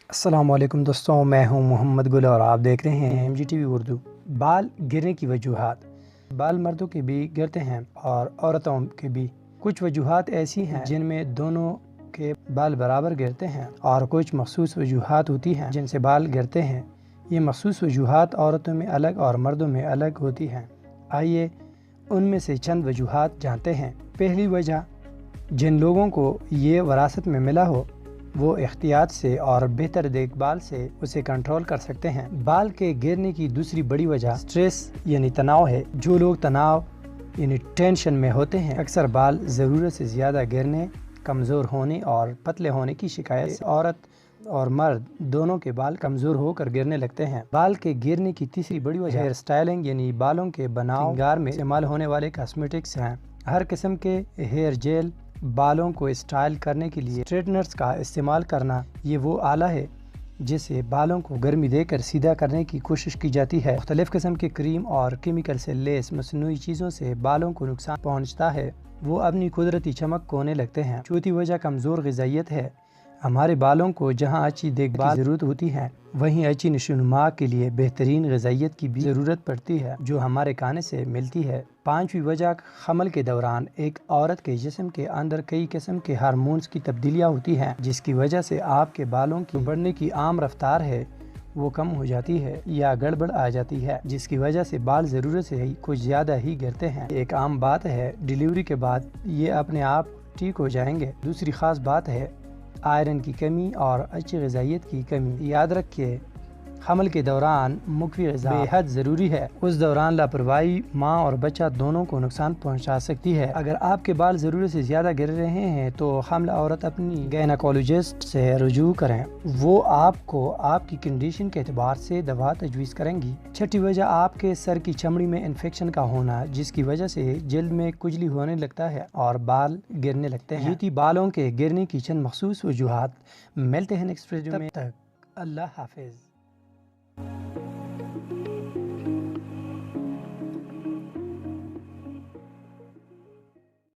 السلام علیکم دوستوں، میں ہوں محمد گل اور آپ دیکھ رہے ہیں MGTV اردو۔ بال گرنے کی وجوہات۔ بال مردوں کے بھی گرتے ہیں اور عورتوں کے بھی۔ کچھ وجوہات ایسی ہیں جن میں دونوں کے بال برابر گرتے ہیں اور کچھ مخصوص وجوہات ہوتی ہیں جن سے بال گرتے ہیں۔ یہ مخصوص وجوہات عورتوں میں الگ اور مردوں میں الگ ہوتی ہیں۔ آئیے ان میں سے چند وجوہات جانتے ہیں۔ پہلی وجہ، جن لوگوں کو یہ وراثت میں ملا ہو وہ احتیاط سے اور بہتر دیکھ بھال سے اسے کنٹرول کر سکتے ہیں۔ بال کے گرنے کی دوسری بڑی وجہ سٹریس یعنی تناؤ ہے۔ جو لوگ تناؤ یعنی ٹینشن میں ہوتے ہیں اکثر بال ضرورت سے زیادہ گرنے، کمزور ہونے اور پتلے ہونے کی شکایت سے عورت اور مرد دونوں کے بال کمزور ہو کر گرنے لگتے ہیں۔ بال کے گرنے کی تیسری بڑی وجہ ہیئر سٹائلنگ یعنی بالوں کے بناؤ سنگار میں استعمال ہونے والے کاسمیٹکس ہیں۔ ہر قسم کے ہیئر جیل بالوں کو اسٹائل کرنے کے لیے اسٹریٹنرز کا استعمال کرنا، یہ وہ آلہ ہے جس سے بالوں کو گرمی دے کر سیدھا کرنے کی کوشش کی جاتی ہے۔ مختلف قسم کے کریم اور کیمیکل سے لیس مصنوعی چیزوں سے بالوں کو نقصان پہنچتا ہے، وہ اپنی قدرتی چمک کھونے لگتے ہیں۔ چوتھی وجہ کمزور غذائیت ہے۔ ہمارے بالوں کو جہاں اچھی دیکھ بھال کی ضرورت ہوتی ہے وہیں اچھی نشوونما کے لیے بہترین غذائیت کی بھی ضرورت پڑتی ہے جو ہمارے کھانے سے ملتی ہے۔ پانچویں وجہ، حمل کے دوران ایک عورت کے جسم کے اندر کئی قسم کے ہارمونز کی تبدیلیاں ہوتی ہیں جس کی وجہ سے آپ کے بالوں کی بڑھنے کی عام رفتار ہے وہ کم ہو جاتی ہے یا گڑبڑ آ جاتی ہے جس کی وجہ سے بال ضرورت سے کچھ زیادہ ہی گرتے ہیں۔ ایک عام بات ہے، ڈیلیوری کے بعد یہ اپنے آپ ٹھیک ہو جائیں گے۔ دوسری خاص بات ہے آئرن کی کمی اور اچھی غذائیت کی کمی۔ یاد رکھیے، حمل کے دوران مقوی غذا بے حد ضروری ہے۔ اس دوران لاپرواہی ماں اور بچہ دونوں کو نقصان پہنچا سکتی ہے۔ اگر آپ کے بال ضرورت سے زیادہ گر رہے ہیں تو حاملہ عورت اپنی گائنیکولوجسٹ سے رجوع کریں، وہ آپ کو آپ کی کنڈیشن کے اعتبار سے دوا تجویز کریں گی۔ چھٹی وجہ، آپ کے سر کی چمڑی میں انفیکشن کا ہونا جس کی وجہ سے جلد میں کھجلی ہونے لگتا ہے اور بال گرنے لگتے ہیں۔ یہ تھی بالوں کے گرنے کی چند مخصوص وجوہات۔ ملتے ہیں نیکسٹ ویڈیو میں، تب تک اللہ حافظ۔